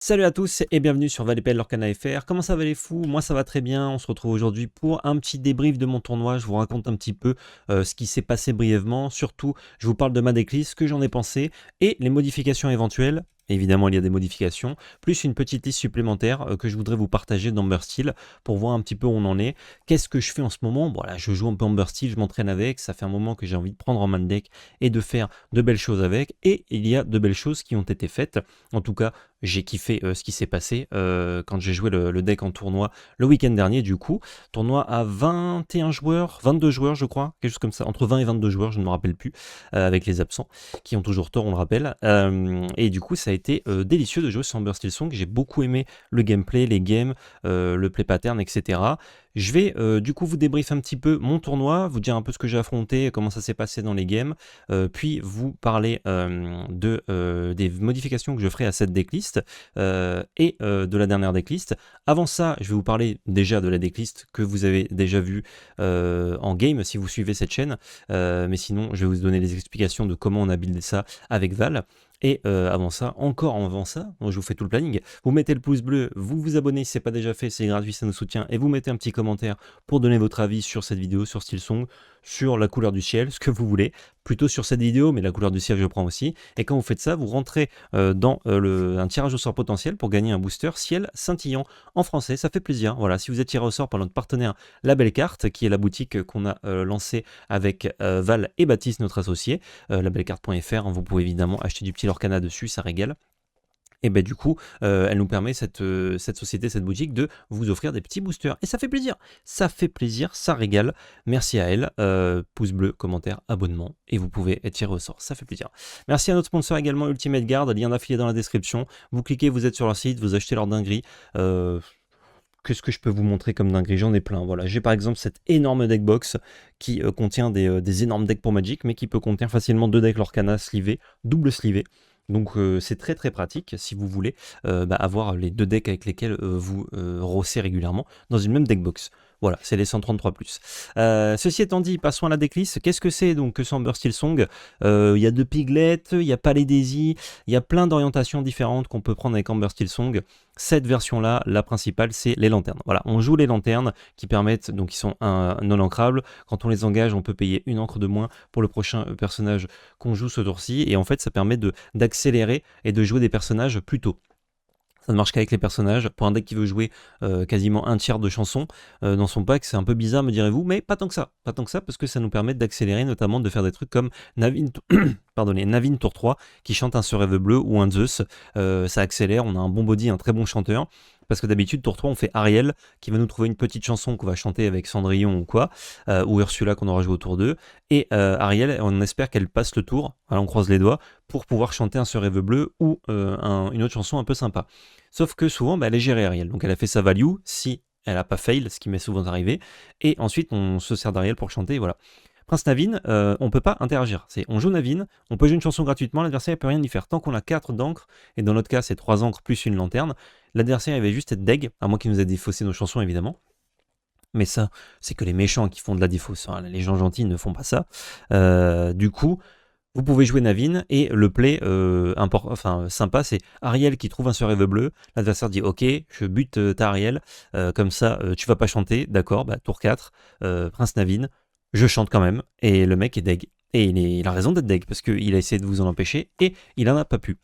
Salut à tous et bienvenue sur Valépel Lorcana FR. Comment ça va les fous? Moi ça va très bien. On se retrouve aujourd'hui pour un petit débrief de mon tournoi. Je vous raconte un petit peu ce qui s'est passé brièvement. Surtout, je vous parle de ma decklist, ce que j'en ai pensé et les modifications éventuelles. Évidemment, il y a des modifications, plus une petite liste supplémentaire que je voudrais vous partager d'Amber Steel pour voir un petit peu où on en est. Qu'est-ce que je fais en ce moment? Voilà, je joue un peu Amber Steel, je m'entraîne avec. Ça fait un moment que j'ai envie de prendre en main le deck et de faire de belles choses avec. Et il y a de belles choses qui ont été faites. En tout cas, j'ai kiffé ce qui s'est passé quand j'ai joué le deck en tournoi le week-end dernier. Du coup, tournoi à 21 joueurs, 22 joueurs je crois, quelque chose comme ça, entre 20 et 22 joueurs, je ne me rappelle plus, avec les absents qui ont toujours tort, on le rappelle. Et du coup, ça a été délicieux de jouer sur Amber Steel Song. J'ai beaucoup aimé le gameplay, les games, le play pattern, etc. Je vais du coup vous débriefer un petit peu mon tournoi, vous dire un peu ce que j'ai affronté, comment ça s'est passé dans les games, puis vous parler des modifications que je ferai à cette decklist et de la dernière decklist. Avant ça, je vais vous parler déjà de la decklist que vous avez déjà vue en game si vous suivez cette chaîne, mais sinon je vais vous donner les explications de comment on a buildé ça avec Val. Et avant ça, je vous fais tout le planning. Vous mettez le pouce bleu, vous vous abonnez si ce n'est pas déjà fait, c'est gratuit, ça nous soutient. Et vous mettez un petit commentaire pour donner votre avis sur cette vidéo, sur Steelsong, sur la couleur du ciel, ce que vous voulez. Plutôt sur cette vidéo, mais la couleur du ciel je prends aussi. Et quand vous faites ça, vous rentrez dans un tirage au sort potentiel pour gagner un booster ciel scintillant en français. Ça fait plaisir. Voilà, si vous êtes tiré au sort par notre partenaire La Belle Carte, qui est la boutique qu'on a lancée avec Val et Baptiste, notre associé, labellecarte.fr, hein, vous pouvez évidemment acheter du petit Lorcana dessus, ça régale. Et ben du coup, elle nous permet, cette société, cette boutique, de vous offrir des petits boosters. Et ça fait plaisir, ça régale. Merci à elle. Pouce bleu, commentaire, abonnement. Et vous pouvez être tiré au sort, ça fait plaisir. Merci à notre sponsor également, Ultimate Guard, lien d'affilié dans la description. Vous cliquez, vous êtes sur leur site, vous achetez leur dinguerie. Qu'est-ce que je peux vous montrer comme dinguerie? J'en ai plein. Voilà, j'ai par exemple cette énorme deck box qui contient des énormes decks pour Magic, mais qui peut contenir facilement 2 decks Lorcana slivés, double slivés. Donc c'est très très pratique si vous voulez avoir les 2 decks avec lesquels vous rossez régulièrement dans une même deck box. Voilà, c'est les 133+. Ceci étant dit, passons à la decklist. Qu'est-ce que c'est donc que ce Amber Steel Song? Il y a 2 Piglets, il y a Palais Daisy, il y a plein d'orientations différentes qu'on peut prendre avec Amber Steel Song. Cette version-là, la principale, c'est les lanternes. Voilà, on joue les lanternes qui permettent, donc ils sont non ancrables. Quand on les engage, on peut payer une encre de moins pour le prochain personnage qu'on joue ce tour-ci. Et en fait, ça permet d'accélérer et de jouer des personnages plus tôt. Ça ne marche qu'avec les personnages. Pour un deck qui veut jouer quasiment un tiers de chansons dans son pack, c'est un peu bizarre, me direz-vous, mais pas tant que ça. Pas tant que ça, parce que ça nous permet d'accélérer, notamment de faire des trucs comme Navin, Navin tour 3, qui chante un Rêve bleu ou un Zeus. Ça accélère, on a un bon body, un très bon chanteur. Parce que d'habitude, tour 3, on fait Ariel, qui va nous trouver une petite chanson qu'on va chanter avec Cendrillon ou quoi, ou Ursula qu'on aura joué au tour 2. Et Ariel, on espère qu'elle passe le tour, alors on croise les doigts, pour pouvoir chanter un Rêve bleu ou une autre chanson un peu sympa. Sauf que souvent, elle est gérée Ariel. Donc elle a fait sa value si elle n'a pas fail, ce qui m'est souvent arrivé. Et ensuite, on se sert d'Ariel pour chanter, voilà. Prince Navin, on peut pas interagir. On joue Navin, on peut jouer une chanson gratuitement, l'adversaire ne peut rien y faire. Tant qu'on a 4 d'encre, et dans notre cas c'est 3 encres plus une lanterne, l'adversaire il va juste être deg, à moins qu'il nous ait défaussé nos chansons évidemment. Mais ça, c'est que les méchants qui font de la défausse. Hein. Les gens gentils ne font pas ça. Du coup, vous pouvez jouer Navin et le play sympa, c'est Ariel qui trouve un Rêve bleu. L'adversaire dit ok, je bute ta Ariel, comme ça tu vas pas chanter, d'accord, tour 4, Prince Navin, je chante quand même, et le mec est deg. Et il a raison d'être deg, parce qu'il a essayé de vous en empêcher, et il en a pas pu.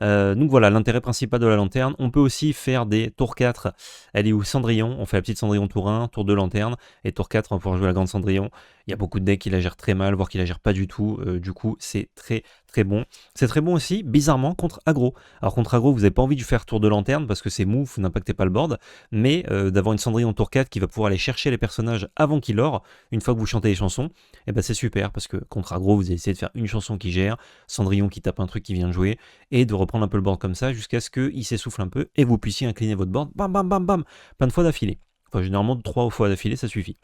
Donc voilà, l'intérêt principal de la lanterne. On peut aussi faire des tours 4, elle est où Cendrillon, on fait la petite Cendrillon tour 1, tour 2 lanterne, et tour 4 on va pouvoir jouer la grande Cendrillon. Il y a beaucoup de decks qui la gèrent très mal, voire qui la gèrent pas du tout, du coup c'est très très bon. C'est très bon aussi, bizarrement, contre aggro. Alors contre aggro, vous n'avez pas envie de faire tour de lanterne, parce que c'est move, vous n'impactez pas le board, mais d'avoir une Cendrillon tour 4 qui va pouvoir aller chercher les personnages avant qu'il lore, une fois que vous chantez les chansons, et c'est super, parce que contre aggro, vous allez essayer de faire une chanson qui gère, Cendrillon qui tape un truc qui vient de jouer, et de reprendre un peu le board comme ça, jusqu'à ce qu'il s'essouffle un peu, et vous puissiez incliner votre board, bam bam bam bam, plein de fois d'affilée. Enfin, généralement 3 fois d'affilée, ça suffit.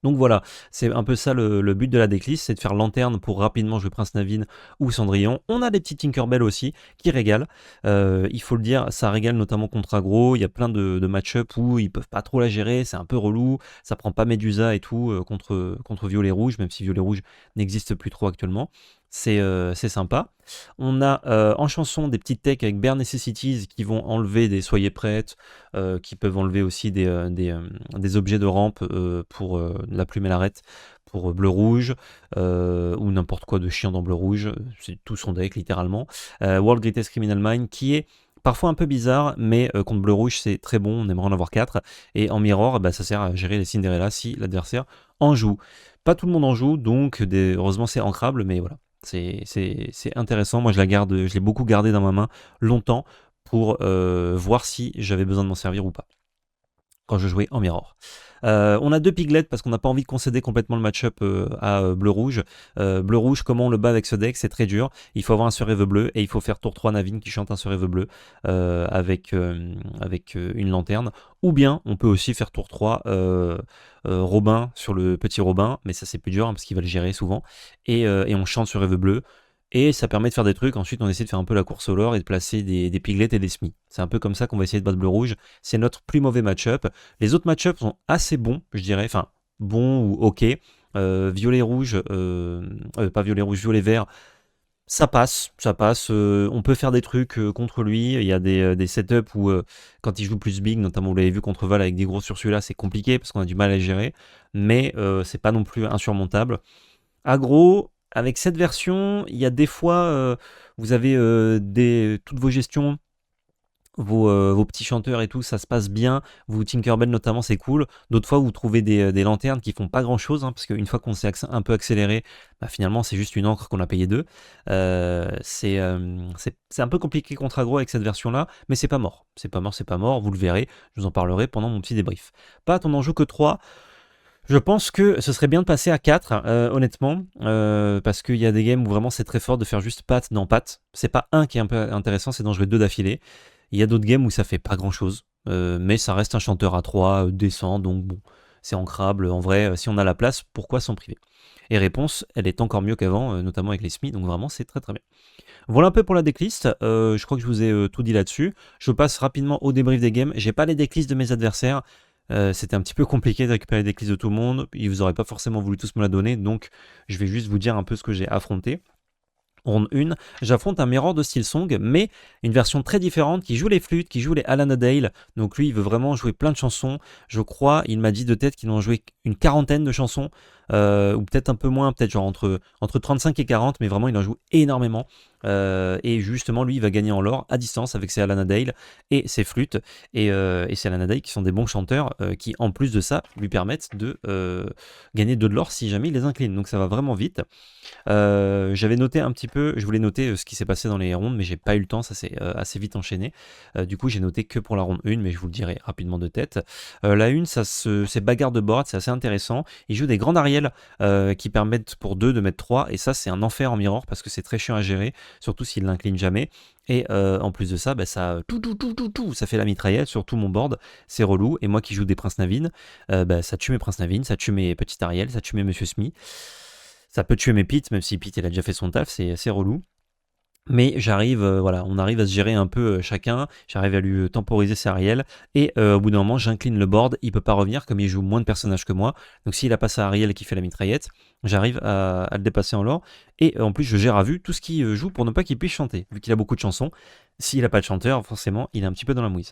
Donc voilà, c'est un peu ça le but de la decklist, c'est de faire lanterne pour rapidement jouer Prince Navin ou Cendrillon. On a des petits Tinkerbell aussi qui régalent, il faut le dire, ça régale notamment contre aggro, il y a plein de match-up où ils peuvent pas trop la gérer, c'est un peu relou, ça prend pas Medusa et tout contre Violet Rouge, même si Violet Rouge n'existe plus trop actuellement. c'est sympa. On a en chanson des petites techs avec Bare Necessities qui vont enlever des Soyez prêtes, qui peuvent enlever aussi des objets de rampe pour la plume et l'arête, pour bleu-rouge, ou n'importe quoi de chiant dans bleu-rouge, c'est tout son deck littéralement. World Greatest Criminal Mind qui est parfois un peu bizarre, mais contre bleu-rouge c'est très bon, on aimerait en avoir 4. Et en mirror, bah, ça sert à gérer les Cinderella si l'adversaire en joue. Pas tout le monde en joue, donc heureusement c'est ancrable, mais voilà. C'est intéressant, moi je la garde, je l'ai beaucoup gardé dans ma main longtemps pour voir si j'avais besoin de m'en servir ou pas quand je jouais en mirror. On a 2 piglets parce qu'on n'a pas envie de concéder complètement le match-up à bleu-rouge. Bleu-rouge, comment on le bat avec ce deck, c'est très dur. Il faut avoir un Surreve bleu et il faut faire tour 3 Navine qui chante un Surreve bleu avec une lanterne. Ou bien on peut aussi faire tour 3 Robin sur le petit Robin, mais ça c'est plus dur hein, parce qu'il va le gérer souvent. Et on chante Surreve bleu. Et ça permet de faire des trucs. Ensuite, on essaie de faire un peu la course au lore et de placer des piglets et des semis. C'est un peu comme ça qu'on va essayer de battre bleu-rouge. C'est notre plus mauvais match-up. Les autres match-ups sont assez bons, je dirais. Enfin, bons ou ok. Violet-rouge, pas violet-rouge, violet-vert. Ça passe. On peut faire des trucs contre lui. Il y a des setups où, quand il joue plus big, notamment vous l'avez vu contre Val avec des gros sur celui-là, c'est compliqué parce qu'on a du mal à gérer. Mais c'est pas non plus insurmontable. Aggro, avec cette version, il y a des fois, vous avez toutes vos gestions, vos petits chanteurs et tout, ça se passe bien. Vous Tinkerbell notamment, c'est cool. D'autres fois, vous trouvez des lanternes qui font pas grand chose, hein, parce qu'une fois qu'on s'est un peu accéléré, bah, finalement, c'est juste une encre qu'on a payé 2. C'est un peu compliqué contre aggro avec cette version-là, mais c'est pas mort. C'est pas mort, vous le verrez. Je vous en parlerai pendant mon petit débrief. Pat, on en joue que 3. Je pense que ce serait bien de passer à 4, honnêtement, parce qu'il y a des games où vraiment c'est très fort de faire juste patte dans patte. C'est pas un qui est un peu intéressant, c'est d'en jouer 2 d'affilée. Il y a d'autres games où ça fait pas grand chose, mais ça reste un chanteur à 3, décent, donc bon, c'est ancrable. En vrai, si on a la place, pourquoi s'en priver? Et réponse, elle est encore mieux qu'avant, notamment avec les SMI, donc vraiment c'est très très bien. Voilà un peu pour la decklist, je crois que je vous ai tout dit là-dessus. Je passe rapidement au débrief des games. J'ai pas les decklists de mes adversaires. C'était un petit peu compliqué de récupérer les decklists de tout le monde. Ils vous auraient pas forcément voulu tous me la donner, donc je vais juste vous dire un peu ce que j'ai affronté. Ronde 1, j'affronte un Mirror de Silsong, mais une version très différente qui joue les flûtes, qui joue les Alana Dale. Donc lui, il veut vraiment jouer plein de chansons. Je crois, il m'a dit de tête qu'il en jouait une quarantaine de chansons, ou peut-être un peu moins, peut-être genre entre 35 et 40, mais vraiment il en joue énormément. Et justement, lui, il va gagner en lore à distance avec ses Alana Dale et ses flûtes. Et ses Alana Dale qui sont des bons chanteurs qui, en plus de ça, lui permettent de gagner 2 de l'or si jamais il les incline. Donc ça va vraiment vite. J'avais noté un petit peu, je voulais noter ce qui s'est passé dans les rondes, mais j'ai pas eu le temps, ça s'est assez vite enchaîné. Du coup, j'ai noté que pour la ronde 1, mais je vous le dirai rapidement de tête. La 1, c'est bagarre de board, c'est assez intéressant. Il joue des grandes Ariel qui permettent pour 2 de mettre 3, et ça, c'est un enfer en mirror parce que c'est très chiant à gérer, surtout s'il l'incline jamais. Et en plus de ça, bah, ça ça fait la mitraillette sur tout mon board, c'est relou. Et moi qui joue des Prince Navin, bah, ça tue mes Prince Navin, ça tue mes petites Ariel, ça tue mes Monsieur Smith. Ça peut tuer mes Pete, même si Pete il a déjà fait son taf, c'est assez relou. Mais j'arrive, voilà, on arrive à se gérer un peu chacun, j'arrive à lui temporiser ses Ariel, et au bout d'un moment, j'incline le board, il peut pas revenir, comme il joue moins de personnages que moi, donc s'il a pas sa Ariel qui fait la mitraillette, j'arrive à le dépasser en lore, et en plus je gère à vue tout ce qu'il joue pour ne pas qu'il puisse chanter, vu qu'il a beaucoup de chansons. S'il a pas de chanteur, forcément, il est un petit peu dans la mouise.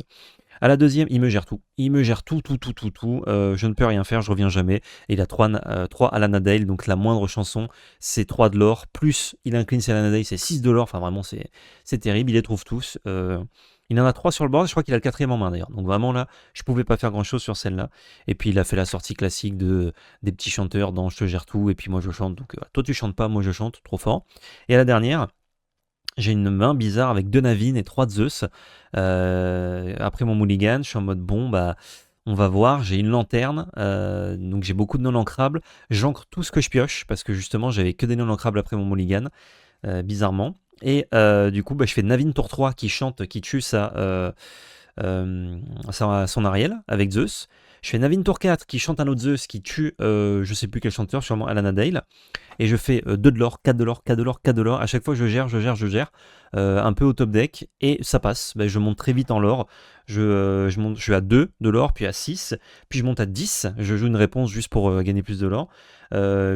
À la deuxième, il me gère tout. Il me gère tout. Je ne peux rien faire, je reviens jamais. Et il a 3 Alana Dale, donc la moindre chanson, c'est 3 de l'or. Plus il incline ses Alana Dale, c'est 6 de l'or. Enfin, vraiment, c'est terrible. Il les trouve tous. Il en a 3 sur le board. Je crois qu'il a le 4e en main d'ailleurs. Donc vraiment là, je pouvais pas faire grand chose sur celle-là. Et puis il a fait la sortie classique des petits chanteurs dans Je te gère tout. Et puis moi je chante. Donc toi tu chantes pas, moi je chante. Trop fort. Et à la dernière, j'ai une main bizarre avec 2 Navin et 3 Zeus. Après mon mulligan, je suis en mode bon, bah, on va voir. J'ai une lanterne, donc j'ai beaucoup de non ancrables. J'ancre tout ce que je pioche parce que justement, j'avais que des non ancrables après mon mulligan, bizarrement. Et du coup, bah, je fais Navin tour 3 qui chante, qui tue son Ariel avec Zeus. Je fais Navin tour 4 qui chante un autre Zeus qui tue, je sais plus quel chanteur, sûrement Alana Dale. Et je fais 2 de l'or, 4 de l'or, 4 de l'or, 4 de l'or. À chaque fois, je gère, un peu au top deck, et ça passe. Ben, je monte très vite en l'or. Je suis à 2 de l'or, puis à 6, puis je monte à 10. Je joue une réponse juste pour gagner plus de l'or.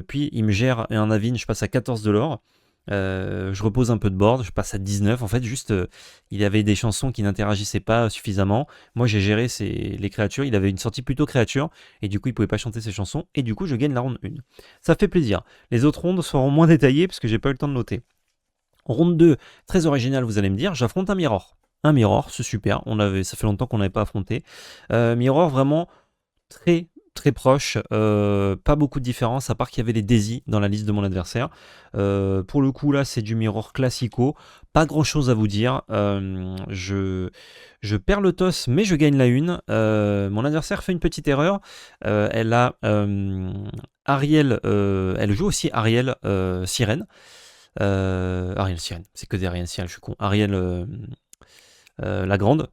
Puis il me gère un Navin, je passe à 14 de l'or. Je repose un peu de board, je passe à 19. En fait, juste, il avait des chansons qui n'interagissaient pas suffisamment. Moi, j'ai géré les créatures. Il avait une sortie plutôt créature, et du coup, il pouvait pas chanter ses chansons. Et du coup, je gagne la ronde 1. Ça fait plaisir. Les autres rondes seront moins détaillées, parce que j'ai pas eu le temps de noter. Ronde 2, très original, vous allez me dire, j'affronte un Mirror. Un Mirror, c'est super. Ça fait longtemps qu'on n'avait pas affronté. Mirror, vraiment très très proche, pas beaucoup de différence à part qu'il y avait les Daisy dans la liste de mon adversaire. Pour le coup là c'est du Mirror classico, pas grand chose à vous dire. Je perds le toss mais je gagne la une. Mon adversaire fait une petite erreur. Elle a Ariel, elle joue aussi Ariel Sirène. Ariel Sirène, c'est que des Ariel Sirène, je suis con. Ariel la grande,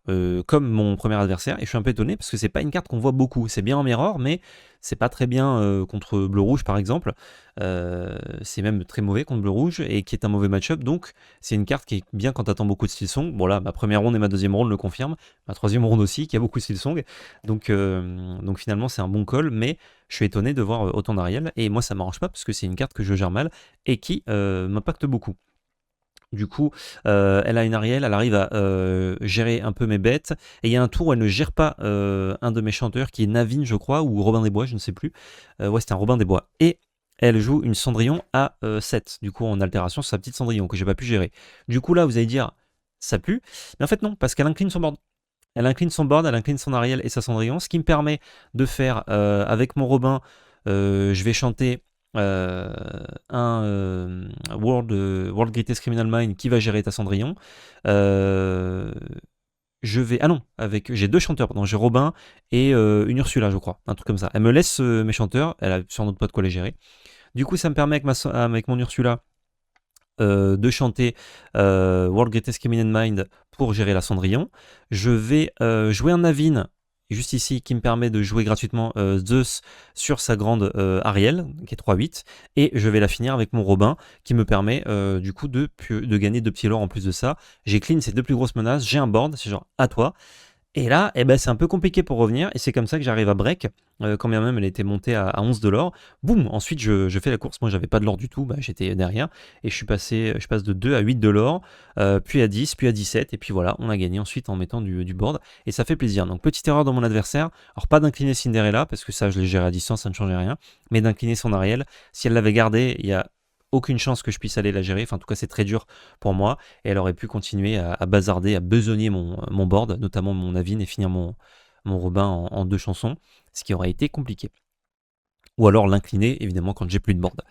comme mon premier adversaire, et je suis un peu étonné parce que c'est pas une carte qu'on voit beaucoup. C'est bien en Mirror, mais c'est pas très bien contre bleu-rouge par exemple. C'est même très mauvais contre bleu-rouge et qui est un mauvais match-up. Donc c'est une carte qui est bien quand t'attends beaucoup de Silsong. Bon là, ma première ronde et ma deuxième ronde le confirment. Ma troisième ronde aussi, qui a beaucoup de Silsong. Donc finalement c'est un bon call, mais je suis étonné de voir autant d'Ariel. Et moi ça m'arrange pas parce que c'est une carte que je gère mal et qui m'impacte beaucoup. Du coup, elle a une Ariel, elle arrive à gérer un peu mes bêtes. Et il y a un tour où elle ne gère pas un de mes chanteurs, qui est Navin, je crois, ou Robin des Bois, je ne sais plus. Ouais, c'était un Robin des Bois. Et elle joue une Cendrillon à 7, du coup en altération sur sa petite Cendrillon, que j'ai pas pu gérer. Du coup là, vous allez dire, ça pue. Mais en fait non, parce qu'elle incline son board. Elle incline son board, elle incline son Ariel et sa Cendrillon, ce qui me permet de faire, avec mon Robin, je vais chanter un World Greatest Criminal Mind qui va gérer ta Cendrillon. Je vais... Ah non, j'ai deux chanteurs, pardon, j'ai Robin et une Ursula, je crois, un truc comme ça. Elle me laisse mes chanteurs, elle a sans doute pas de quoi les gérer. Du coup, ça me permet avec mon Ursula de chanter World Greatest Criminal Mind pour gérer la Cendrillon. Je vais jouer un Navin juste ici, qui me permet de jouer gratuitement Zeus sur sa grande Ariel, qui est 3-8, et je vais la finir avec mon Robin, qui me permet du coup de gagner 2 petits lore en plus de ça. J'ai clean ces deux plus grosses menaces, j'ai un board, c'est genre à toi. Et là, eh ben, c'est un peu compliqué pour revenir, et c'est comme ça que j'arrive à break, quand bien même elle était montée à 11 de l'or. Boum, ensuite je fais la course, moi j'avais pas de l'or du tout, bah, j'étais derrière, et je passe de 2 à 8 de l'or, puis à 10, puis à 17, et puis voilà, on a gagné ensuite en mettant du board, et ça fait plaisir. Donc petite erreur dans mon adversaire, alors pas d'incliner Cinderella, parce que ça je l'ai géré à distance, ça ne changeait rien, mais d'incliner son Ariel. Si elle l'avait gardé, il y a aucune chance que je puisse aller la gérer, enfin en tout cas c'est très dur pour moi, et elle aurait pu continuer à bazarder, à besogner mon board, notamment mon Navin, et finir mon Robin en 2 chansons, ce qui aurait été compliqué. Ou alors l'incliner, évidemment, quand j'ai plus de board.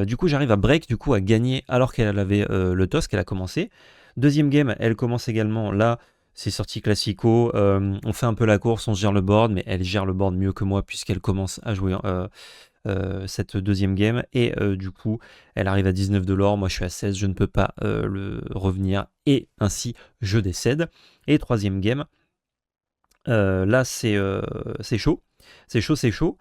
Du coup, j'arrive à break, du coup, à gagner alors qu'elle avait le toss, qu'elle a commencé. Deuxième game, elle commence également, là, c'est sorti classico, on fait un peu la course, on gère le board, mais elle gère le board mieux que moi, puisqu'elle commence à jouer cette deuxième game, et du coup elle arrive à 19 de l'or, moi je suis à 16, je ne peux pas le revenir, et ainsi je décède. Et troisième game, là c'est chaud, c'est chaud.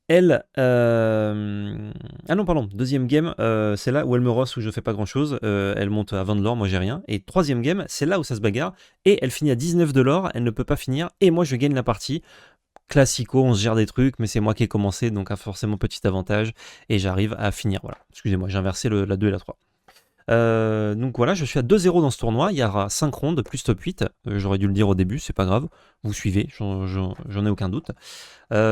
Elle, ah non pardon, deuxième game, c'est là où elle me rosse, où je fais pas grand chose, elle monte à 20 de l'or, moi j'ai rien, et troisième game, c'est là où ça se bagarre, et elle finit à 19 de l'or, elle ne peut pas finir, et moi je gagne la partie. Classico, on se gère des trucs, mais c'est moi qui ai commencé, donc a forcément petit avantage, et j'arrive à finir. Voilà, excusez-moi, j'ai inversé la 2 et la 3. Donc voilà, je suis à 2-0 dans ce tournoi, il y aura 5 rondes, plus top 8, j'aurais dû le dire au début, c'est pas grave, vous suivez, j'en ai aucun doute.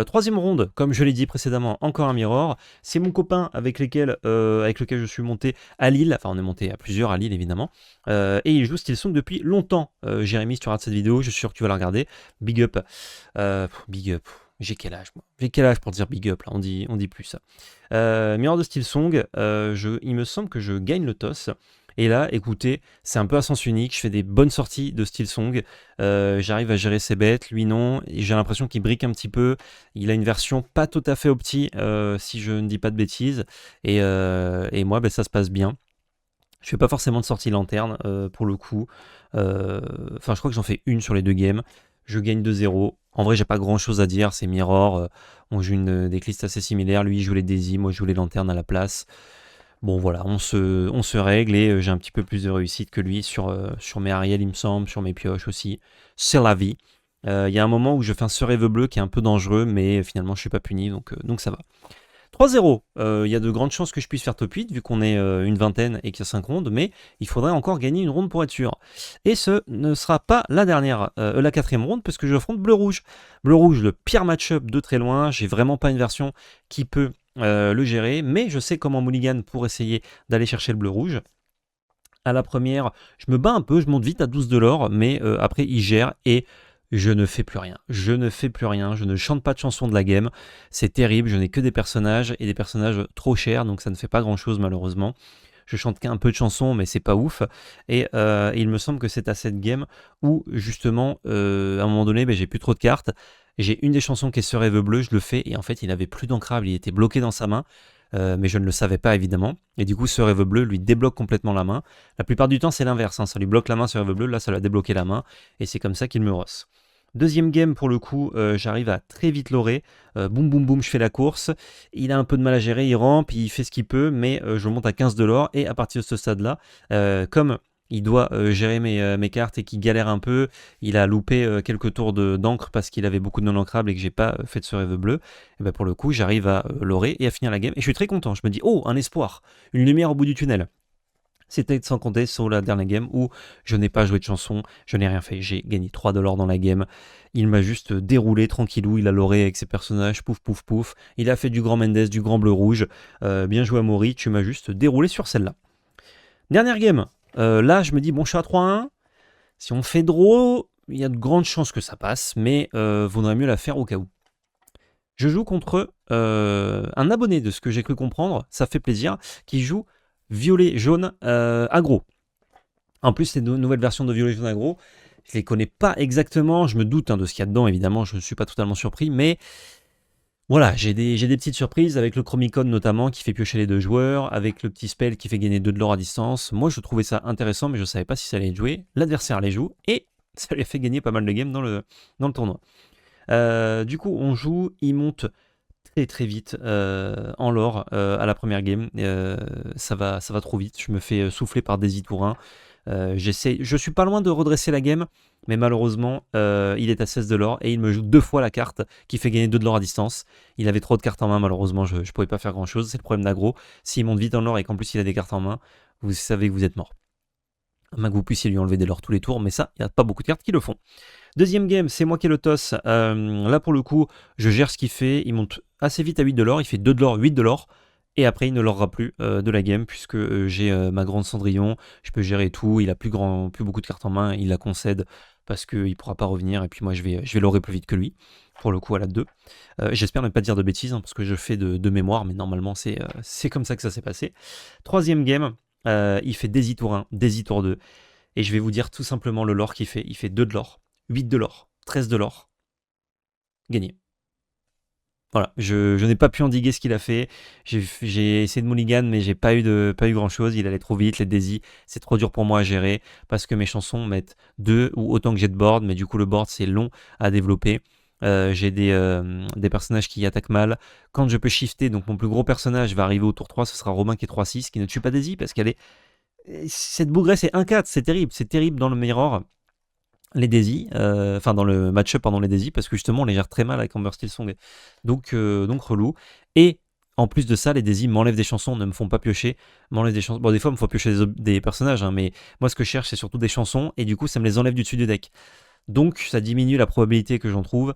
Troisième ronde, comme je l'ai dit précédemment, encore un Mirror, c'est mon copain avec lequel je suis monté à Lille, enfin on est monté à plusieurs à Lille évidemment, et il joue Steelsong depuis longtemps. Jérémy, si tu regardes cette vidéo, je suis sûr que tu vas la regarder, big up, big up. J'ai quel âge moi? J'ai quel âge pour dire big up là? On dit plus ça. Mirror de Steelsong, il me semble que je gagne le toss. Et là, écoutez, c'est un peu à sens unique. Je fais des bonnes sorties de Steelsong. J'arrive à gérer ses bêtes, lui non. J'ai l'impression qu'il brique un petit peu. Il a une version pas tout à fait opti, si je ne dis pas de bêtises. Et moi, ben, ça se passe bien. Je fais pas forcément de sortie lanterne pour le coup. Enfin, je crois que j'en fais une sur les 2 games. Je gagne 2-0. En vrai, j'ai pas grand chose à dire. C'est Mirror. On joue une decklist assez similaire. Lui, il joue les Daisy. Moi, je joue les lanternes à la place. Bon, voilà, on se règle, et j'ai un petit peu plus de réussite que lui sur mes Ariel, il me semble, sur mes pioches aussi. C'est la vie. Il y a un moment où je fais un Rêve bleu qui est un peu dangereux, mais finalement, je suis pas puni, donc ça va. 3-0, il y a de grandes chances que je puisse faire top 8 vu qu'on est une vingtaine et qu'il y a 5 rondes, mais il faudrait encore gagner une ronde pour être sûr. Et ce ne sera pas la dernière, la 4e ronde, parce que je affronte bleu-rouge. Bleu-rouge, le pire match-up de très loin, j'ai vraiment pas une version qui peut le gérer, mais je sais comment mulligan pour essayer d'aller chercher le bleu-rouge. À la première, je me bats un peu, je monte vite à 12 de l'or, mais après il gère et je ne fais plus rien. Je ne fais plus rien, je ne chante pas de chansons de la game. C'est terrible, je n'ai que des personnages et des personnages trop chers, donc ça ne fait pas grand chose malheureusement. Je chante qu'un peu de chansons, mais c'est pas ouf. Et il me semble que c'est à cette game où justement, à un moment donné, j'ai plus trop de cartes. J'ai une des chansons qui est Ce rêve bleu, je le fais, et en fait il avait plus d'ancrable, il était bloqué dans sa main. Mais je ne le savais pas évidemment, et du coup ce rêve bleu lui débloque complètement la main. La plupart du temps c'est l'inverse, hein. Ça lui bloque la main ce rêve bleu, là ça lui a débloqué la main, et c'est comme ça qu'il me rosse. Deuxième game pour le coup, j'arrive à très vite l'orer, boum boum boum je fais la course, il a un peu de mal à gérer, il rampe, il fait ce qu'il peut, mais je monte à 15 de l'or, et à partir de ce stade là, comme il doit gérer mes cartes et qu'il galère un peu, il a loupé quelques tours d'encre parce qu'il avait beaucoup de non-ancrables et que j'ai pas fait de ce rêve bleu, et ben pour le coup j'arrive à l'orer et à finir la game, et je suis très content, je me dis oh un espoir, une lumière au bout du tunnel. C'était sans compter sur la dernière game où je n'ai pas joué de chanson, je n'ai rien fait, j'ai gagné 3 $ dans la game, il m'a juste déroulé tranquillou, il a loré avec ses personnages, pouf pouf pouf, il a fait du grand Mendes, du grand bleu rouge, bien joué à Maury, tu m'as juste déroulé sur celle-là. Dernière game, là je me dis bon je suis à 3-1, si on fait draw, il y a de grandes chances que ça passe, mais vaudrait mieux la faire au cas où. Je joue contre un abonné de ce que j'ai cru comprendre, ça fait plaisir, qui joue violet jaune aggro. En plus, c'est une nouvelle version de violet jaune aggro. Je les connais pas exactement, je me doute de ce qu'il y a dedans, évidemment, je ne suis pas totalement surpris, mais voilà, j'ai des petites surprises avec le Chromicon notamment qui fait piocher les 2 joueurs, avec le petit spell qui fait gagner 2 de l'or à distance. Moi, je trouvais ça intéressant, mais je ne savais pas si ça allait être joué. L'adversaire les joue et ça lui a fait gagner pas mal de games dans le tournoi. Du coup, on joue, il monte très très vite en lore à la première game. Ça va trop vite. Je me fais souffler par Daisy Tourin. Je suis pas loin de redresser la game, mais malheureusement, il est à 16 de l'or et il me joue 2 fois la carte qui fait gagner 2 de l'or à distance. Il avait trop de cartes en main, malheureusement, je pouvais pas faire grand chose. C'est le problème d'Aggro. S'il monte vite en l'or et qu'en plus il a des cartes en main, vous savez que vous êtes mort. À moins que vous puissiez lui enlever de l'or tous les tours, mais ça, il n'y a pas beaucoup de cartes qui le font. Deuxième game, c'est moi qui ai le toss. Là, pour le coup, je gère ce qu'il fait. Il monte assez vite à 8 de l'or. Il fait 2 de l'or, 8 de l'or. Et après, il ne l'aura plus de la game, puisque j'ai ma grande Cendrillon. Je peux gérer tout. Il a plus beaucoup de cartes en main. Il la concède parce qu'il ne pourra pas revenir. Et puis moi, je vais l'aurer plus vite que lui. Pour le coup, à la 2. J'espère ne pas dire de bêtises, hein, parce que je fais de mémoire. Mais normalement, c'est comme ça que ça s'est passé. Troisième game, il fait Daisy Tour 1, Daisy Tour 2. Et je vais vous dire tout simplement le lore qu'il fait. Il fait 2 de l'or. 8 de l'or, 13 de l'or, gagné. Voilà, je n'ai pas pu endiguer ce qu'il a fait. J'ai essayé de mulligan, mais j'ai pas eu grand chose. Il allait trop vite, les Daisy, c'est trop dur pour moi à gérer parce que mes chansons mettent 2 ou autant que j'ai de board, mais du coup le board c'est long à développer. J'ai des personnages qui attaquent mal. Quand je peux shifter, donc mon plus gros personnage va arriver au tour 3, ce sera Romain qui est 3-6, qui ne tue pas Daisy parce qu'elle est. Cette bougresse est 1-4, c'est terrible dans le mirror. Les Daisy, enfin dans le match-up les Daisy, parce que justement on les gère très mal avec Amber Stillsong, donc relou. Et en plus de ça, les Daisy m'enlèvent des chansons, ne me font pas piocher, m'enlèvent des chansons. Bon, des fois il me faut piocher des personnages, hein, mais moi ce que je cherche c'est surtout des chansons, et du coup ça me les enlève du dessus du deck. Donc ça diminue la probabilité que j'en trouve,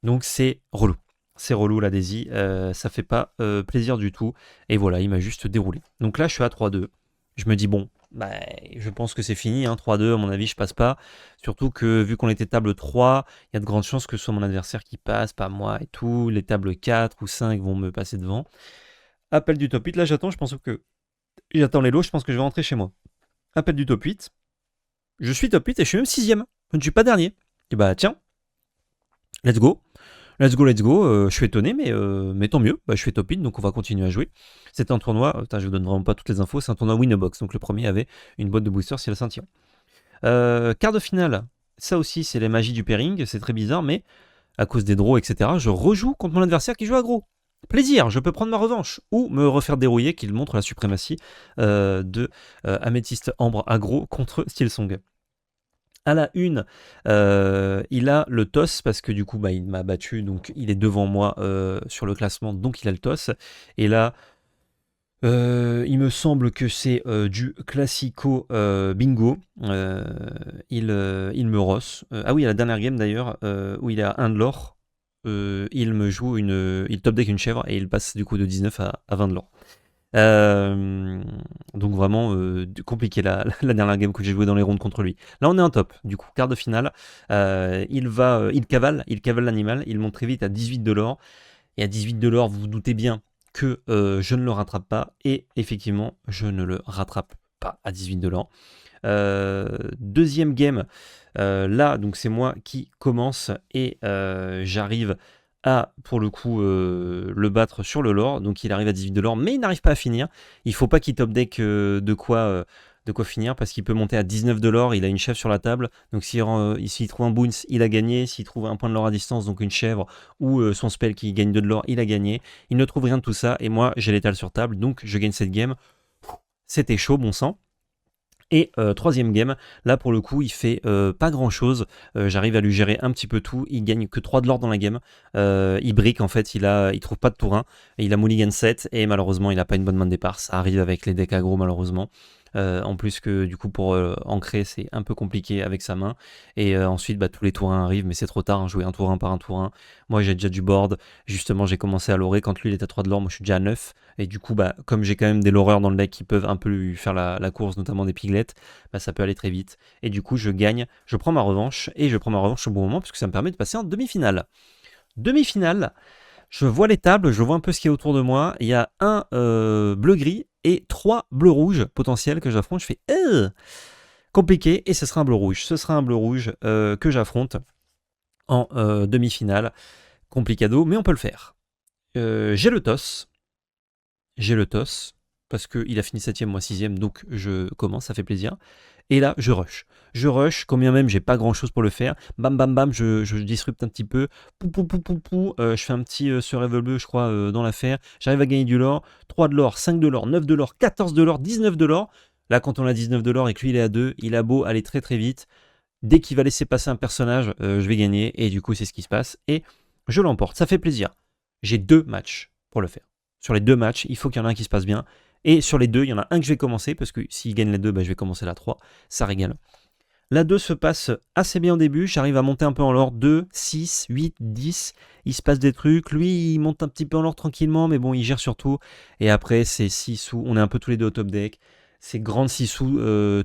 donc c'est relou. C'est relou la Daisy, ça fait pas plaisir du tout, et voilà, il m'a juste déroulé. Donc là je suis à 3-2, je me dis bon, je pense que c'est fini, hein, 3-2 à mon avis je passe pas, surtout que vu qu'on était table 3, il y a de grandes chances que ce soit mon adversaire qui passe, pas moi et tout, les tables 4 ou 5 vont me passer devant. Appel du top 8, là j'attends les lots, je pense que je vais rentrer chez moi. Appel du top 8, je suis top 8 et je suis même 6ème, je ne suis pas dernier. Et bah tiens, let's go. Let's go, je suis étonné, mais tant mieux, je fais top 8, donc on va continuer à jouer. C'est un tournoi, je vous donne vraiment pas toutes les infos, c'est un tournoi Win-a-Box, donc le premier avait une boîte de booster si le scintillon. Quart de finale, ça aussi c'est les magies du pairing, c'est très bizarre, mais à cause des draws, etc., je rejoue contre mon adversaire qui joue aggro. Plaisir, je peux prendre ma revanche, ou me refaire dérouiller, qu'il montre la suprématie de Améthyste Ambre aggro contre Stillsong. À la une, il a le toss parce que du coup, bah, il m'a battu, donc il est devant moi sur le classement, donc il a le toss. Et là, il me semble que c'est du classico bingo. Il me rosse. Ah oui, à la dernière game d'ailleurs, où il est à 1 de l'or, il me joue il top deck une chèvre et il passe du coup de 19 à 20 de l'or. Euh, donc vraiment compliqué la dernière game que j'ai joué dans les rondes contre lui. Là on est en top, du coup quart de finale. Il cavale l'animal, il monte très vite à 18 de l'or. Et à 18 de l'or, vous vous doutez bien que je ne le rattrape pas. Et effectivement, je ne le rattrape pas à 18 de l'or. Deuxième game, là donc c'est moi qui commence et j'arrive à pour le coup le battre sur le lore, donc il arrive à 18 de l'or mais il n'arrive pas à finir. Il faut pas qu'il top deck de quoi finir parce qu'il peut monter à 19 de l'or, il a une chèvre sur la table, donc s'il trouve un boons il a gagné, s'il trouve un point de l'or à distance donc une chèvre ou son spell qui gagne 2 de l'or il a gagné. Il ne trouve rien de tout ça et moi j'ai l'étal sur table donc je gagne cette game. C'était chaud bon sang. Et troisième game, là pour le coup il fait pas grand chose, j'arrive à lui gérer un petit peu tout, il gagne que 3 de l'or dans la game, il brique en fait, il trouve pas de tour 1, il a mulligan 7 et malheureusement il a pas une bonne main de départ, ça arrive avec les decks aggro malheureusement. En plus que du coup pour ancrer c'est un peu compliqué avec sa main et ensuite bah, tous les tours 1 arrivent mais c'est trop tard, hein, jouer un tour 1 par un tour 1. Moi j'ai déjà du board, justement j'ai commencé à lorer quand lui il est à 3 de l'or, moi je suis déjà à 9 et du coup bah, comme j'ai quand même des loreurs dans le deck qui peuvent un peu lui faire la course, notamment des piglets, bah, ça peut aller très vite et du coup je gagne, je prends ma revanche et je prends ma revanche au bon moment parce que ça me permet de passer en demi-finale. Demi-finale, je vois les tables, je vois un peu ce qu'il y a autour de moi. Il y a un bleu-gris et 3 bleus-rouges potentiels que j'affronte. Je fais compliqué et ce sera un bleu-rouge. Ce sera un bleu-rouge que j'affronte en demi-finale. Complicado, mais on peut le faire. J'ai le toss. Parce qu'il a fini 7ème, moi 6ème, donc je commence, ça fait plaisir. Et là, je rush. Je rush, combien même j'ai pas grand chose pour le faire. Bam, bam, bam, je disrupte un petit peu. Pou, pou, pou, pou, pou. Je fais un petit survival bleu, je crois, dans l'affaire. J'arrive à gagner du lore. 3 de l'or, 5 de l'or, 9 de l'or, 14 de l'or, 19 de l'or. Là, quand on a 19 de l'or et que lui, il est à 2, il a beau aller très très vite. Dès qu'il va laisser passer un personnage, je vais gagner. Et du coup, c'est ce qui se passe. Et je l'emporte. Ça fait plaisir. J'ai 2 matchs pour le faire. Sur les 2 matchs, il faut qu'il y en ait un qui se passe bien. Et sur les 2, il y en a un que je vais commencer, parce que s'il gagne les 2, bah, je vais commencer la 3. Ça régale. La 2 se passe assez bien au début. J'arrive à monter un peu en lore. 2, 6, 8, 10. Il se passe des trucs. Lui, il monte un petit peu en lore tranquillement, mais bon, il gère surtout. Et après, c'est 6 sous. On est un peu tous les deux au top deck. C'est grande 6 sous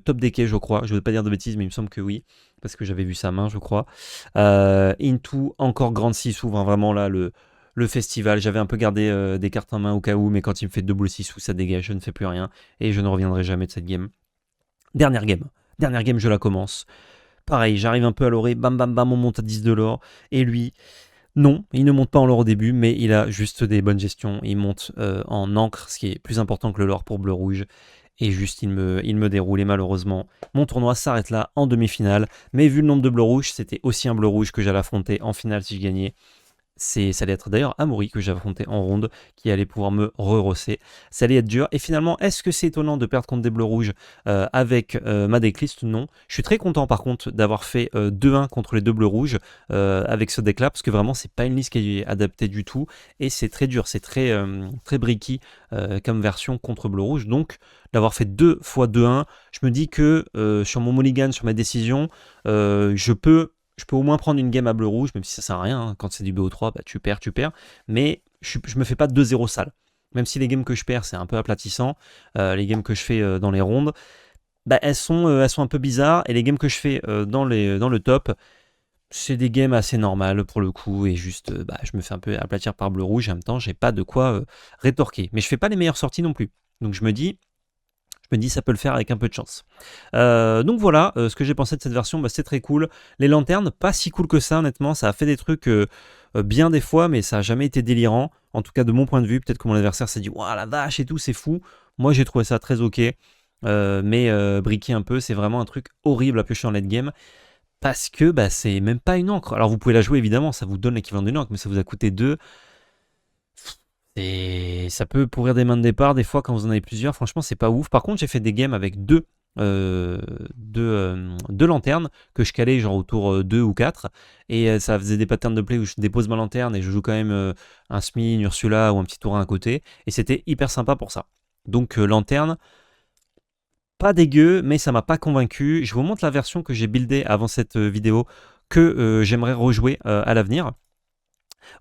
top decké, je crois. Je ne veux pas dire de bêtises, mais il me semble que oui. Parce que j'avais vu sa main, je crois. Into, encore grande 6 sous. Vraiment là, le festival, j'avais un peu gardé des cartes en main au cas où, mais quand il me fait double 6 sous, ça dégage, je ne fais plus rien, et je ne reviendrai jamais de cette game. Dernière game, je la commence. Pareil, j'arrive un peu à l'orée, bam bam bam, on monte à 10 de l'or, et lui, non, il ne monte pas en l'or au début, mais il a juste des bonnes gestions, il monte en encre, ce qui est plus important que le l'or pour bleu-rouge, et juste il me déroule, et malheureusement, mon tournoi s'arrête là en demi-finale, mais vu le nombre de bleu-rouge, c'était aussi un bleu-rouge que j'allais affronter en finale si je gagnais. Ça allait être d'ailleurs Amaury que j'ai affronté en ronde qui allait pouvoir me re-rosser. Ça allait être dur. Et finalement, est-ce que c'est étonnant de perdre contre des bleus rouges avec ma decklist? Non. Je suis très content par contre d'avoir fait 2-1 contre les 2 bleus rouges avec ce deck là parce que vraiment c'est pas une liste qui est adaptée du tout et c'est très dur, c'est très, très bricky comme version contre bleu rouge. Donc d'avoir fait 2 fois 2-1, je me dis que sur mon mulligan, sur ma décision, je peux au moins prendre une game à bleu-rouge, même si ça sert à rien, hein. Quand c'est du BO3, bah, tu perds, mais je me fais pas 2-0 sale. Même si les games que je perds, c'est un peu aplatissant, les games que je fais dans les rondes, bah, elles sont un peu bizarres, et les games que je fais dans le top, c'est des games assez normales pour le coup, et juste, bah, je me fais un peu aplatir par bleu-rouge, et en même temps, j'ai pas de quoi rétorquer. Mais je fais pas les meilleures sorties non plus. Donc je me dis, ça peut le faire avec un peu de chance. Donc voilà, ce que j'ai pensé de cette version, bah, c'est très cool. Les lanternes, pas si cool que ça honnêtement, ça a fait des trucs bien des fois, mais ça n'a jamais été délirant. En tout cas de mon point de vue, peut-être que mon adversaire s'est dit « Waouh la vache et tout, c'est fou ». Moi j'ai trouvé ça très ok, mais briquer un peu, c'est vraiment un truc horrible à piocher en late game. Parce que bah, c'est même pas une encre. Alors vous pouvez la jouer évidemment, ça vous donne l'équivalent d'une encre, mais ça vous a coûté 2. Et ça peut pourrir des mains de départ des fois quand vous en avez plusieurs. Franchement, c'est pas ouf. Par contre, j'ai fait des games avec 2 euh, deux lanternes que je calais genre autour 2 ou 4 et ça faisait des patterns de play où je dépose ma lanterne et je joue quand même un Smee, une Ursula ou un petit Taurin à côté et c'était hyper sympa pour ça. Donc lanterne, pas dégueu, mais ça m'a pas convaincu. Je vous montre la version que j'ai buildée avant cette vidéo que j'aimerais rejouer à l'avenir.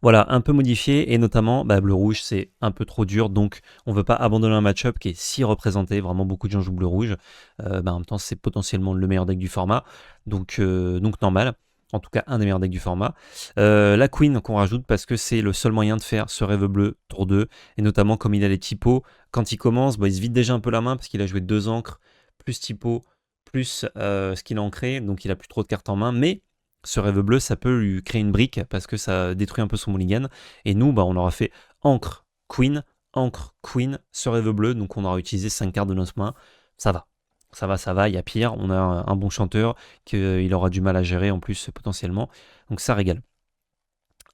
Voilà, un peu modifié et notamment bleu-rouge c'est un peu trop dur donc on veut pas abandonner un match-up qui est si représenté, vraiment beaucoup de gens jouent bleu-rouge, en même temps c'est potentiellement le meilleur deck du format, donc normal, en tout cas un des meilleurs decks du format. La Queen qu'on rajoute parce que c'est le seul moyen de faire ce rêve bleu tour 2 et notamment comme il a les typos, quand il commence il se vide déjà un peu la main parce qu'il a joué 2 encres, plus typo, plus ce qu'il a ancré, donc il a plus trop de cartes en main, mais ce rêve bleu, ça peut lui créer une brique parce que ça détruit un peu son mulligan. Et nous, on aura fait encre, queen, ce rêve bleu. Donc on aura utilisé 5 cartes de notre main. Ça va. Ça va, il y a pire. On a un bon chanteur qu'il aura du mal à gérer en plus potentiellement. Donc ça régale.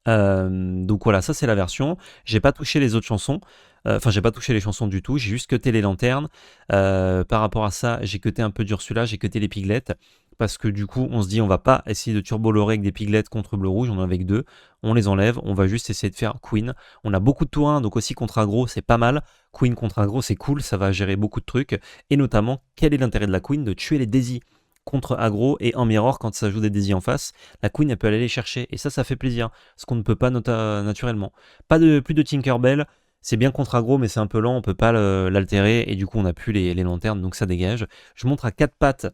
Donc voilà, ça c'est la version. J'ai pas touché les autres chansons. Enfin, j'ai pas touché les chansons du tout. J'ai juste cuté les lanternes. Par rapport à ça, j'ai cuté un peu d'Ursula, j'ai cuté les piglets. Parce que du coup, on se dit, on va pas essayer de turbo-lorer avec des piglets contre bleu-rouge. On en a avec 2. On les enlève. On va juste essayer de faire Queen. On a beaucoup de tourins, donc aussi contre aggro, c'est pas mal. Queen contre aggro, c'est cool. Ça va gérer beaucoup de trucs. Et notamment, quel est l'intérêt de la Queen? De tuer les Daisy contre aggro et en mirror quand ça joue des Daisy en face, la Queen elle peut aller les chercher et ça fait plaisir, ce qu'on ne peut pas naturellement. Plus de Tinkerbell, c'est bien contre aggro mais c'est un peu lent, on peut pas l'altérer et du coup on n'a plus les lanternes donc ça dégage. Je montre à 4 pattes,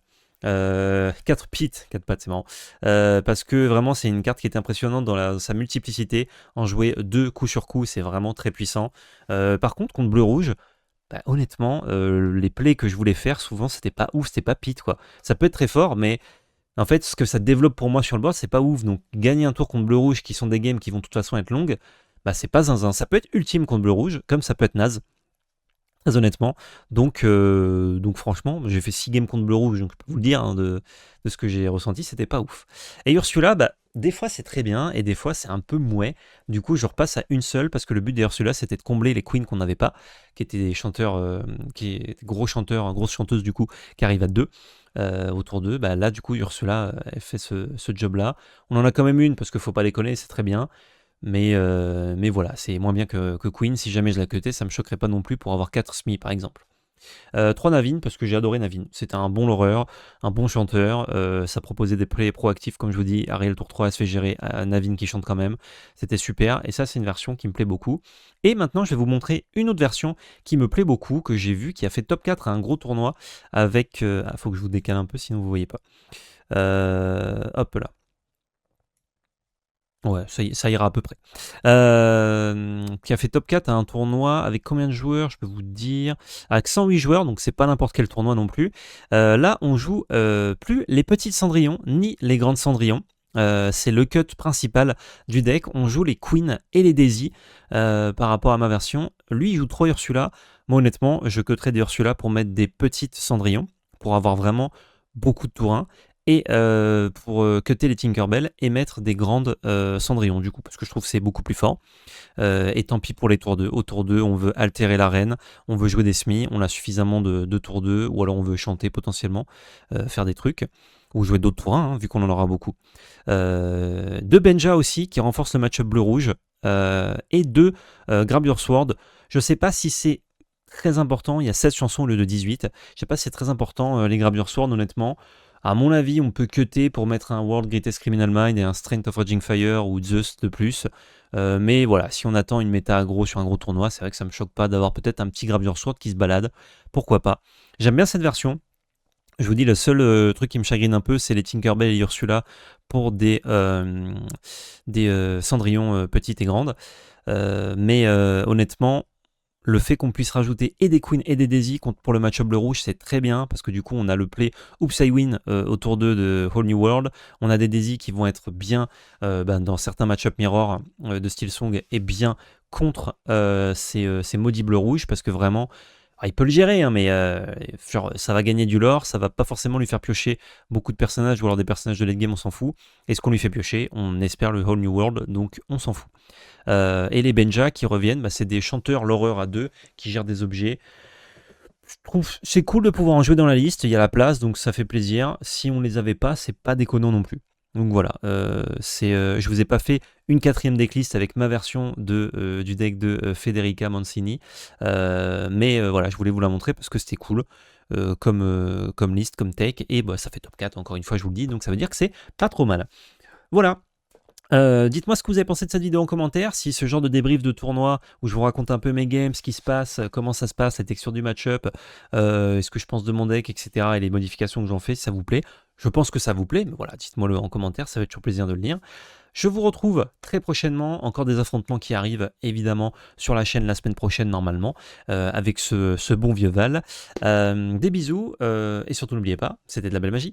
4 pattes c'est marrant, parce que vraiment c'est une carte qui est impressionnante dans sa multiplicité, en jouer 2 coup sur coup c'est vraiment très puissant. Par contre contre bleu-rouge, honnêtement, les plays que je voulais faire, souvent, c'était pas ouf, c'était pas pit, quoi. Ça peut être très fort, mais en fait, ce que ça développe pour moi sur le board, c'est pas ouf. Donc, gagner un tour contre bleu-rouge, qui sont des games qui vont de toute façon être longues, c'est pas zinzin. Ça peut être ultime contre bleu-rouge, comme ça peut être naze, très honnêtement. Donc franchement, j'ai fait 6 games contre bleu-rouge, donc je peux vous le dire, hein, de ce que j'ai ressenti, c'était pas ouf. Et Ursula, des fois c'est très bien, et des fois c'est un peu mouais. Du coup, je repasse à une seule, parce que le but d'Ursula, c'était de combler les queens qu'on n'avait pas, qui étaient des chanteurs, qui étaient gros chanteurs, grosses chanteuses du coup, qui arrivent à 2. Autour d'eux, là du coup Ursula elle fait ce job là. On en a quand même une parce qu'il faut pas déconner, c'est très bien. Mais voilà, c'est moins bien que Queen. Si jamais je la cutais, ça me choquerait pas non plus pour avoir 4 Smee par exemple. 3 Navin, parce que j'ai adoré Navin. C'était un bon loreur, un bon chanteur. Ça proposait des plays proactifs, comme je vous dis. Ariel tour 3, elle se fait gérer. Navin qui chante quand même. C'était super. Et ça, c'est une version qui me plaît beaucoup. Et maintenant, je vais vous montrer une autre version qui me plaît beaucoup, que j'ai vue, qui a fait top 4 à un gros tournoi avec. Faut que je vous décale un peu, sinon vous voyez pas. Hop là. Ouais, ça ira à peu près. Qui a fait top 4 à un tournoi avec combien de joueurs? Je peux vous dire. Avec 108 joueurs, donc c'est pas n'importe quel tournoi non plus. Là, on joue plus les petites Cendrillon, ni les grandes Cendrillon. C'est le cut principal du deck. On joue les Queens et les Daisy par rapport à ma version. Lui, il joue 3 Ursula. Moi, honnêtement, je cutterais des Ursula pour mettre des petites Cendrillon, pour avoir vraiment beaucoup de tourins et pour cutter les Tinkerbell et mettre des grandes Cendrillon du coup, parce que je trouve que c'est beaucoup plus fort. Et tant pis pour les tours 2. Au tour 2, on veut altérer l'arène, on veut jouer des Smee, on a suffisamment de tours 2, ou alors on veut chanter potentiellement, faire des trucs, ou jouer d'autres tours 1, vu qu'on en aura beaucoup. 2 Benja aussi, qui renforcent le match-up bleu-rouge, et 2 Grabure Sword. Je sais pas si c'est très important, il y a 16 chansons au lieu de 18. Je sais pas si c'est très important les Grabure Sword, honnêtement. À mon avis, on peut cutter pour mettre un World Greatest Criminal Mind et un Strength of Raging Fire ou Zeus de plus. Mais voilà, si on attend une méta aggro sur un gros tournoi, c'est vrai que ça me choque pas d'avoir peut-être un petit Grabure Sword qui se balade. Pourquoi pas. J'aime bien cette version. Je vous dis, le seul truc qui me chagrine un peu, c'est les Tinkerbell et Ursula pour des Cendrillon petites et grandes. Mais honnêtement, le fait qu'on puisse rajouter et des Queens et des Daisy pour le match-up bleu-rouge, c'est très bien, parce que du coup, on a le play Oops I Win autour d'eux de Whole New World. On a des Daisy qui vont être bien dans certains match-up mirror de Steel Song et bien contre ces maudits bleu-rouge, parce que vraiment, il peut le gérer, hein, mais genre, ça va gagner du lore, ça va pas forcément lui faire piocher beaucoup de personnages, ou alors des personnages de late game, on s'en fout. Et ce qu'on lui fait piocher, on espère le Whole New World, donc on s'en fout. Et les Benja qui reviennent, c'est des chanteurs l'horreur à 2 qui gèrent des objets. Je trouve c'est cool de pouvoir en jouer dans la liste, il y a la place, donc ça fait plaisir. Si on les avait pas, c'est pas déconnant non plus. Donc voilà, je vous ai pas fait une 4e decklist avec ma version du deck de Federica Mancini, mais voilà, je voulais vous la montrer parce que c'était cool comme liste, comme take, et bah, ça fait top 4, encore une fois, je vous le dis, donc ça veut dire que c'est pas trop mal. Voilà. Dites-moi ce que vous avez pensé de cette vidéo en commentaire, si ce genre de débrief de tournoi où je vous raconte un peu mes games, ce qui se passe, comment ça se passe, la texture du match-up, ce que je pense de mon deck, etc. et les modifications que j'en fais, si ça vous plaît. Je pense que ça vous plaît, mais voilà, dites-moi-le en commentaire, ça va être toujours plaisir de le lire. Je vous retrouve très prochainement, encore des affrontements qui arrivent évidemment sur la chaîne la semaine prochaine normalement, avec ce bon vieux Val. Des bisous, et surtout n'oubliez pas, c'était de la belle magie.